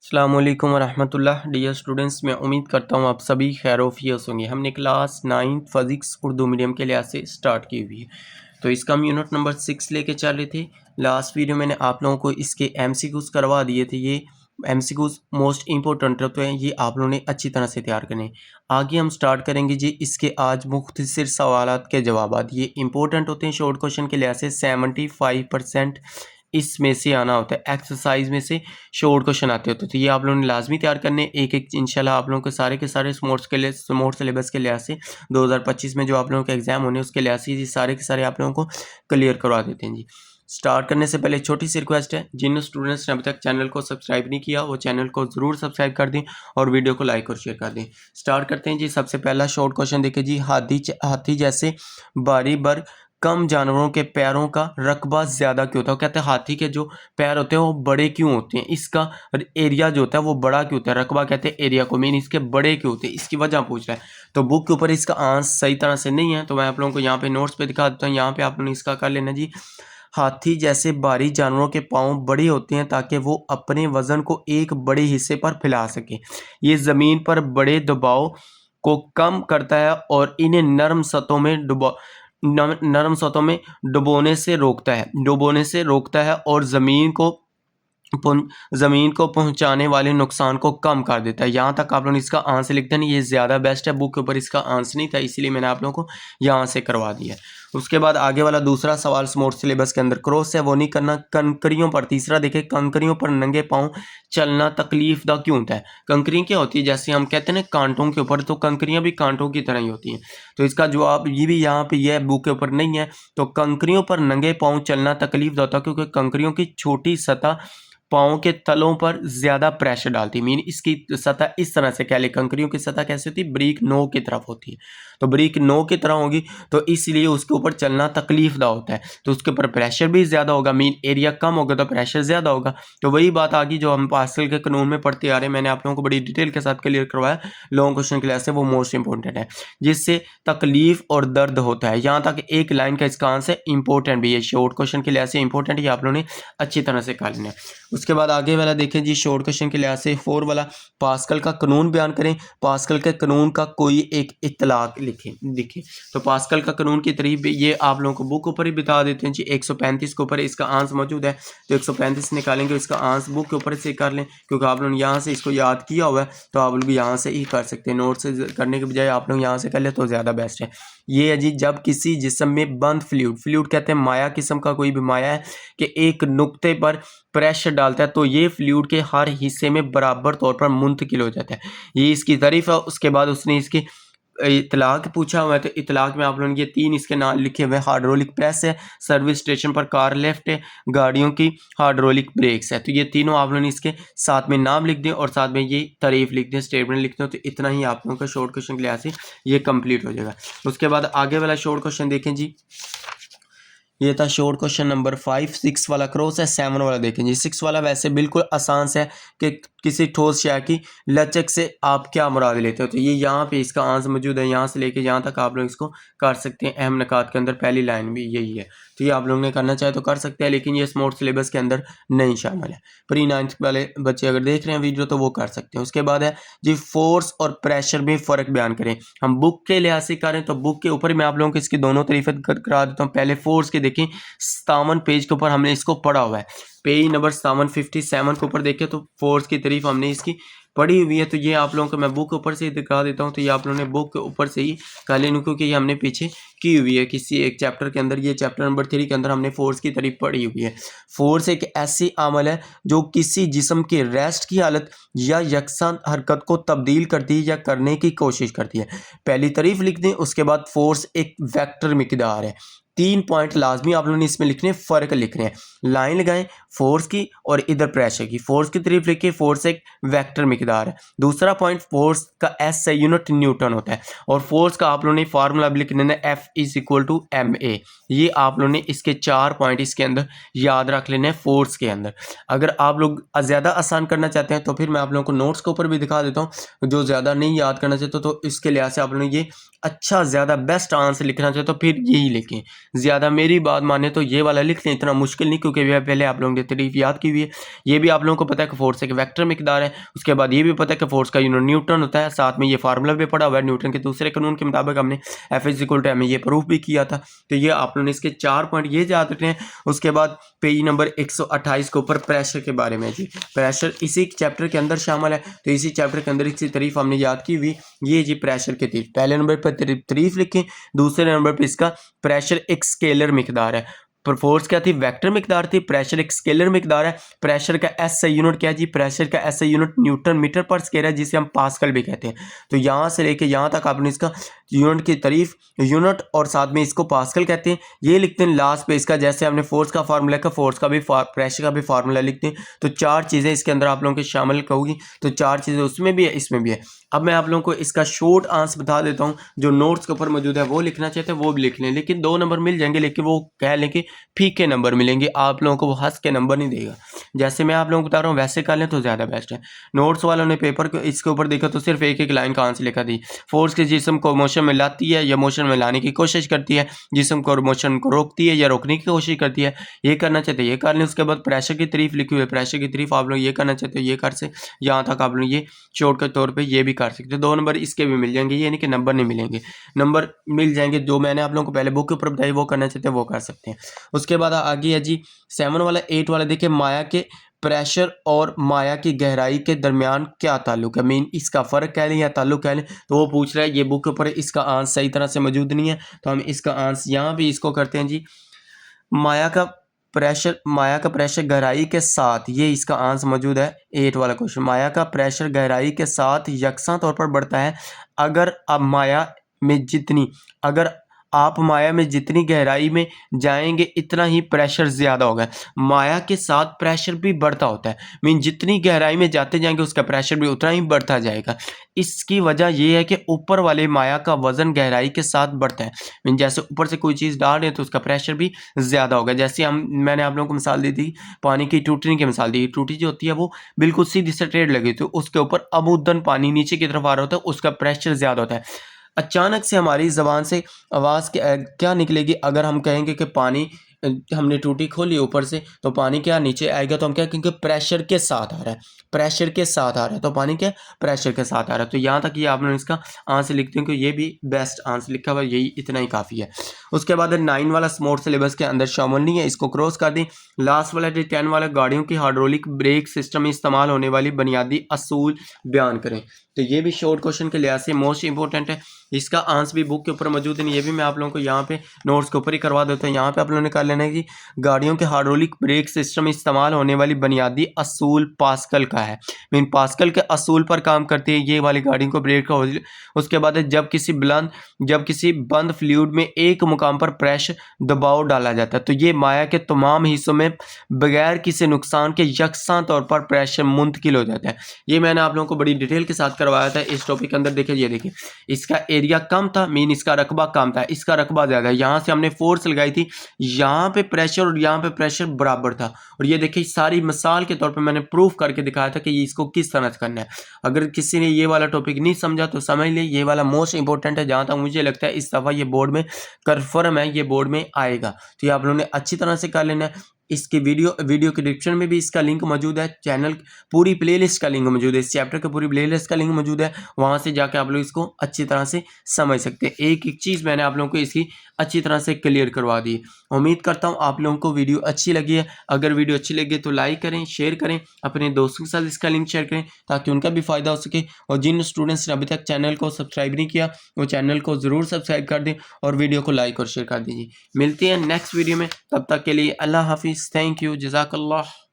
अस्सलाम वालेकुम रहमतुल्लाह। डियर स्टूडेंट्स, मैं उम्मीद करता हूँ आप सभी खैरोफियत होंगे। हमने क्लास 9 फिज़िक्स उर्दू मीडियम के लिहाज से स्टार्ट की हुई है, तो इसका हम यूनिट नंबर 6 लेके चल रहे थे। लास्ट वीडियो मैंने आप लोगों को इसके एमसीक्यूज़ करवा दिए थे। ये एमसीक्यूज़ मोस्ट इंपॉर्टेंट होते हैं, ये आप लोगों ने अच्छी तरह से तैयार करने। आगे हम स्टार्ट करेंगे जी इसके आज मुख्तसर सवालात के जवाबात। ये इंपॉर्टेंट होते हैं शॉर्ट क्वेश्चन के लिहाज से। 75% इसमें से आना होता है, एक्सरसाइज में से शॉर्ट क्वेश्चन आते होते हैं। तो ये आप लोगों ने लाजमी तैयार करने, एक एक इंशाल्लाह आप लोगों के सारे स्मॉर्ट सिलेबस के लिहाज से 2025 में जो आप लोगों के एग्जाम होने उसके लिहाज से ये सारे के सारे आप लोगों को क्लियर करवा देते हैं जी। स्टार्ट करने से पहले छोटी सी रिक्वेस्ट है, जिन स्टूडेंट्स ने अभी तक चैनल को सब्सक्राइब नहीं किया वो चैनल को ज़रूर सब्सक्राइब कर दें और वीडियो को लाइक और शेयर कर दें। स्टार्ट करते हैं जी। सबसे पहला शॉर्ट क्वेश्चन देखिए जी। हाथी जैसे बारी बार कम जानवरों के पैरों का रकबा ज़्यादा क्यों होता है? कहते हैं हाथी के जो पैर होते हैं वो बड़े क्यों होते हैं, इसका एरिया जो होता है वो बड़ा क्यों होता है। रकबा कहते हैं एरिया को, मीन इसके बड़े क्यों होते हैं, इसकी वजह पूछ रहा है। तो बुक के ऊपर इसका आंसर सही तरह से नहीं है, तो मैं आप लोगों को यहाँ पे नोट्स पे दिखा देता हूँ। यहाँ पे आप लोगों ने इसका कर लेना जी। हाथी जैसे भारी जानवरों के पाँव बड़े होते हैं ताकि वो अपने वजन को एक बड़े हिस्से पर फैला सके। ये ज़मीन पर बड़े दबाव को कम करता है और इन्हें नरम सतहों में डुबोने से रोकता है और ज़मीन को पहुंचाने वाले नुकसान को कम कर देता है। यहाँ तक आप लोग इसका आंसर लिखते हैं, ये ज़्यादा बेस्ट है। बुक के ऊपर इसका आंसर नहीं था, इसलिए मैंने आप लोगों को यहाँ से करवा दिया। उसके बाद आगे वाला दूसरा सवाल स्मॉर्ट सिलेबस के अंदर क्रॉस है वो नहीं करना। कंकरियों पर, तीसरा देखें, कंकरियों पर नंगे पाँव चलना तकलीफदा क्यों होता है? कंकरी क्या होती है? जैसे हम कहते हैं ना कांटों के ऊपर, तो कंकरियाँ भी कांटों की तरह ही होती हैं। तो इसका जवाब ये भी यहाँ पे यह बुक के ऊपर नहीं है। तो कंकरियों पर नंगे पाँव चलना तकलीफदा होता है क्योंकि कंकरियों की छोटी सतह पाँव के तलों पर ज़्यादा प्रेशर डालती है। मीन इसकी सतह इस तरह से कह ले, कंकरियों की सतह कैसे होती है? ब्रिक नो की तरफ होती है। तो ब्रिक नो की तरह होगी तो इसलिए उसके ऊपर चलना तकलीफदा होता है। तो उसके ऊपर प्रेशर भी ज़्यादा होगा, मीन एरिया कम होगा तो प्रेशर ज़्यादा होगा। तो वही बात आ गई जो हम पास्कल के कानून में पढ़ते आ रहे हैं। मैंने आप लोगों को बड़ी डिटेल के साथ क्लियर करवाया। लॉन्ग क्वेश्चन क्लास से वो मोस्ट इंपॉर्टेंट है, जिससे तकलीफ और दर्द होता है। यहाँ तक एक लाइन का इसका आंसर इंपॉर्टेंट भी है, शॉर्ट क्वेश्चन के लिहाज से इंपॉर्टेंट, ये आप लोगों ने अच्छी तरह से कर लेना है। उसके बाद आगे वाला देखें जी, शॉर्ट क्वेश्चन के लिहाज से 4 वाला, पास्कल का कानून बयान करें। पास्कल के कानून का कोई एक इतलाक लिखें। तो पास्कल का कानून की तरीफ ये आप लोगों को बुक ऊपर ही बता देते हैं जी। 135 के ऊपर इसका आंसर मौजूद है, तो 135 निकालेंगे, इसका आंसर बुक के ऊपर से कर लें क्योंकि आप लोग यहाँ से इसको याद किया हुआ है तो आप लोग यहाँ से ही कर सकते हैं। नोट से करने के बजाय आप लोग यहाँ से कर ले तो ज़्यादा बेस्ट है। ये है जी, जब किसी जिस्म में बंद फ्लूइड कहते हैं माया किस्म का कोई भी माया है कि एक नुक्ते पर प्रेशर डालता है तो ये फ्लूइड के हर हिस्से में बराबर तौर पर मुंतकिल हो जाता है। ये इसकी तारीफ है। उसके बाद उसने इसकी इतलाक पूछा हुआ है, तो इतलाक में आप लोगों ने ये 3 इसके नाम लिखे हुए हैं। हाइड्रोलिक प्रेस है, सर्विस स्टेशन पर कार लिफ्ट है, गाड़ियों की हाइड्रोलिक ब्रेक्स है। तो ये तीनों आप लोगों ने इसके साथ में नाम लिख दें और साथ में ये तारीफ लिख दें, स्टेटमेंट लिख दें। तो इतना ही आप लोगों का शॉर्ट क्वेश्चन के लिहाज से ये कंप्लीट हो जाएगा। उसके बाद आगे वाला शॉर्ट क्वेश्चन देखें जी। ये था शॉर्ट क्वेश्चन नंबर 5। 6 वाला क्रॉस है। 7 वाला देखें जी। 6 वाला वैसे बिल्कुल आसान है कि किसी ठोस शय की लचक से आप क्या मुराद लेते हो। तो ये यहाँ पे इसका आंसर मौजूद है, यहाँ से लेके यहाँ तक आप लोग इसको कर सकते हैं। अहम निकात के अंदर पहली लाइन भी यही है, तो ये आप लोगों ने करना चाहे तो कर सकते हैं, लेकिन ये स्मॉर्ट सिलेबस के अंदर नहीं शामिल है। प्री 9th वाले बच्चे अगर देख रहे हैं वीडियो तो वो कर सकते हैं। उसके बाद है जी, फोर्स और प्रेशर में फ़र्क बयान करें। हम बुक के लिहाज से करें तो बुक के ऊपर मैं आप लोगों को इसकी दोनों तरीफत करा देता हूँ। पहले फोर्स के देखें, 57 पेज के ऊपर हमने इसको पढ़ा हुआ है। पेज नंबर 757 के ऊपर देखें तो फोर्स की तारीफ हमने इसकी पढ़ी हुई है। तो ये आप लोगों को मैं बुक के ऊपर से ही दिखा देता हूँ, तो ये आप लोगों ने बुक के ऊपर से ही कर लेना क्योंकि ये हमने पीछे की हुई है किसी एक चैप्टर के अंदर। ये चैप्टर नंबर 3 के अंदर हमने फोर्स की तारीफ पढ़ी हुई है। फोर्स एक ऐसी अमल है जो किसी जिस्म के रेस्ट की हालत या यकसा हरकत को तब्दील करती है या करने की कोशिश करती है। पहली तारीफ लिख दें। उसके बाद फोर्स एक वेक्टर मिकदार है। 3 पॉइंट लाजमी आप लोगों ने इसमें लिखने, फ़र्क लिख रहे हैं। लाइन लगाएं फोर्स की और इधर प्रेशर की। फोर्स की तारीफ लिखिए, फोर्स एक वेक्टर मिकदार है। दूसरा पॉइंट, फोर्स का एस से यूनिट न्यूटन होता है और फोर्स का आप लोगों ने फार्मूला भी लिख लेना, F=ma। ये आप लोगों ने इसके 4 पॉइंट इसके अंदर याद रख लेने हैं फोर्स के अंदर। अगर आप लोग ज़्यादा आसान करना चाहते हैं तो फिर मैं आप लोगों को नोट्स के ऊपर भी दिखा देता हूँ। जो ज़्यादा नहीं याद करना चाहते तो इसके लिहाज से आप लोगों ने ये अच्छा ज़्यादा बेस्ट आंसर लिखना चाहते तो फिर यही लिखें। ज़्यादा मेरी बात माने तो ये वाला लिख लें, इतना मुश्किल नहीं, क्योंकि पहले आप लोगों ने तारीफ याद की हुई है। ये भी आप लोगों को पता है कि फोर्स एक वेक्टर मिकदार है। उसके बाद ये भी पता है कि फोर्स का यूनिट न्यूटन होता है। साथ में ये फार्मूला भी पढ़ा हुआ है न्यूटन के दूसरे कानून के मुताबिक, हमने F=m ये प्रूफ भी किया था। तो ये आप लोगों ने इसके 4 पॉइंट ये याद रखने हैं। उसके बाद पेज नंबर 128 के ऊपर प्रेशर के बारे में जी, प्रेशर इसी चैप्टर के अंदर शामिल है। तो इसी चैप्टर के अंदर इसकी तारीफ हमने याद की हुई, ये जी प्रेशर की तारीफ। पहले नंबर पर तारीफ लिखें, दूसरे नंबर पर इसका प्रेशर एक स्केलर मिकदार है। पर फोर्स क्या थी, वेक्टर मिकदार थी। प्रेशर एक स्केलर मिकदार है। प्रेशर का एसआई यूनिट क्या है जी, प्रेशर का एसआई यूनिट न्यूटन मीटर पर स्क्वायर है, जिसे हम पास्कल भी कहते हैं। तो यहाँ से लेके यहाँ तक आपने इसका यूनिट की तारीफ, यूनिट और साथ में इसको पास्कल कहते हैं, ये लिखते हैं लास्ट पे इसका। जैसे हमने फोर्स का फार्मूला का, फोर्स का भी प्रेशर का भी फार्मूला लिखते हैं। तो 4 चीज़ें इसके अंदर आप लोगों के शामिल होगी। तो 4 चीज़ें उसमें भी है, इसमें भी है। अब मैं आप लोगों को इसका शॉर्ट आंसर बता देता हूँ, जो नोट्स के ऊपर मौजूद है वो लिखना चाहते हैं वो भी लिख लें, लेकिन 2 नंबर मिल जाएंगे, लेकिन वो कह लें कि फीके नंबर मिलेंगे, आप लोगों को वो हंस के नंबर नहीं देगा। जैसे मैं आप लोगों को बता रहा हूँ वैसे कर लें तो ज़्यादा बेस्ट है। नोट्स वालों ने पेपर को इसके ऊपर देखा तो सिर्फ एक लाइन का आंसर लिखा थी, फोर्स के जिस्म को मोशन में लाती है या मोशन में लाने की कोशिश करती है, जिस्म को मोशन को रोकती है या रोकने की कोशिश करती है। ये करना चाहते हैं ये कर लें। उसके बाद प्रेशर की तारीफ लिखी हुई है, प्रेशर की तारीफ आप लोग ये करना चाहते हो ये कर से, यहाँ तक आप लोग ये शॉर्ट के तौर पर ये भी कर सकते हो। 2 नंबर इसके भी मिल जाएंगे, ये नहीं कि नंबर नहीं मिलेंगे, नंबर मिल जाएंगे। जो मैंने आप लोगों को पहले बुक के ऊपर बताई वो करना चाहते हैं वो कर सकते हैं। उसके बाद आगे है जी 7 वाला 8 वाला, देखिए माया के प्रेशर और माया की गहराई के दरमियान क्या ताल्लुक है, मीन इसका फ़र्क कह लें या ताल्लुक कह लें। तो वो पूछ रहा है, ये बुक के ऊपर इसका आंसर सही तरह से मौजूद नहीं है, तो हम इसका आंसर यहाँ भी इसको करते हैं जी। माया का प्रेशर गहराई के साथ, ये इसका आंसर मौजूद है 8 वाला क्वेश्चन। माया का प्रेशर गहराई के साथ यकसा तौर पर बढ़ता है अगर आप माया में जितनी गहराई में जाएंगे इतना ही प्रेशर ज़्यादा होगा। माया के साथ प्रेशर भी बढ़ता होता है, मीन जितनी गहराई में जाते जाएंगे उसका प्रेशर भी उतना ही बढ़ता जाएगा। इसकी वजह यह है कि ऊपर वाले माया का वज़न गहराई के साथ बढ़ता है, मीन जैसे ऊपर से कोई चीज़ डाल रहे हैं तो उसका प्रेशर भी ज़्यादा होगा। जैसे मैंने आप लोगों को मिसाल दी थी, पानी की टूटने की मिसाल दी। टूटी जो होती है वो बिल्कुल सीधी स्ट्रेट लगी, तो उसके ऊपर अमुदन पानी नीचे की तरफ आ रहा होता है, उसका प्रेशर ज़्यादा होता है। अचानक से हमारी ज़बान से आवाज़ क्या निकलेगी, अगर हम कहेंगे कि पानी, हमने टूटी खोली ऊपर से तो पानी क्या नीचे आएगा, तो हम क्या कहेंगे प्रेशर के साथ आ रहा है, प्रेशर के साथ आ रहा है, तो पानी क्या प्रेशर के साथ आ रहा है। तो यहाँ तक ये आपने इसका आंसर लिखते हैं कि ये भी बेस्ट आंसर लिखा हुआ है, यही इतना ही काफ़ी है। उसके बाद 9 वाला स्मार्ट सिलेबस के अंदर शामिल नहीं है, इसको क्रॉस कर दें। लास्ट वाला 10 वाला, गाड़ियों की हाइड्रोलिक ब्रेक सिस्टम में इस्तेमाल होने वाली बुनियादी असूल बयान करें। तो ये भी शॉर्ट क्वेश्चन के लिहाज से मोस्ट इंपॉर्टेंट है, इसका आंसर भी बुक के ऊपर मौजूद है। ये भी मैं आप लोगों को यहाँ पे नोट्स के ऊपर ही करवा देता हूँ। यहाँ पे आप लोगों ने कर लेना है कि गाड़ियों के हाइड्रोलिक ब्रेक सिस्टम में इस्तेमाल होने वाली बुनियादी असूल पास्कल का है, मीन पास्कल के असूल पर काम करती है ये वाली गाड़ियों को ब्रेक का। उसके बाद जब किसी बंद फ्लूइड में एक मुकाम पर प्रेशर दबाव डाला जाता है तो ये माया के तमाम हिस्सों में बगैर किसी नुकसान के यकसा तौर पर प्रेशर मुंतकिल हो जाता है। ये मैंने आप लोगों को बड़ी डिटेल के साथ करवाया था इस टॉपिक के अंदर। देखिए ये देखिए, इसका एरिया कम था, मीन इसका रकबा कम था, इसका रकबा ज़्यादा है। यहाँ से हमने फोर्स लगाई थी, यहाँ पे प्रेशर और यहाँ पे प्रेशर बराबर था। और ये देखिए सारी मिसाल के तौर पे मैंने प्रूफ करके दिखाया था कि ये इसको किस तरह से करना है। अगर किसी ने ये वाला टॉपिक नहीं समझा तो समझ ले, ये वाला मोस्ट इंपॉर्टेंट है। जहाँ तक मुझे लगता है इस दफ़ा ये बोर्ड में कन्फर्म है, ये बोर्ड में आएगा। तो ये आप लोगों ने अच्छी तरह से कर लेना है। इसकी वीडियो के डिस्क्रिप्शन में भी इसका लिंक मौजूद है, चैनल पूरी प्लेलिस्ट का लिंक मौजूद है, इस चैप्टर की पूरी प्लेलिस्ट का लिंक मौजूद है, वहाँ से जाके आप लोग इसको अच्छी तरह से समझ सकते हैं। एक एक चीज़ मैंने आप लोगों को इसकी अच्छी तरह से क्लियर करवा दी। उम्मीद करता हूँ आप लोगों को वीडियो अच्छी लगी है। अगर वीडियो अच्छी लगी तो लाइक करें, शेयर करें, अपने दोस्तों के साथ इसका लिंक शेयर करें ताकि उनका भी फ़ायदा हो सके। और जिन स्टूडेंट्स ने अभी तक चैनल को सब्सक्राइब नहीं किया वो चैनल को ज़रूर सब्सक्राइब कर दें और वीडियो को लाइक और शेयर कर दीजिए। मिलते हैं नेक्स्ट वीडियो में, तब तक के लिए अल्लाह हाफिज़, थैंक यू, जज़ाकल्लाह।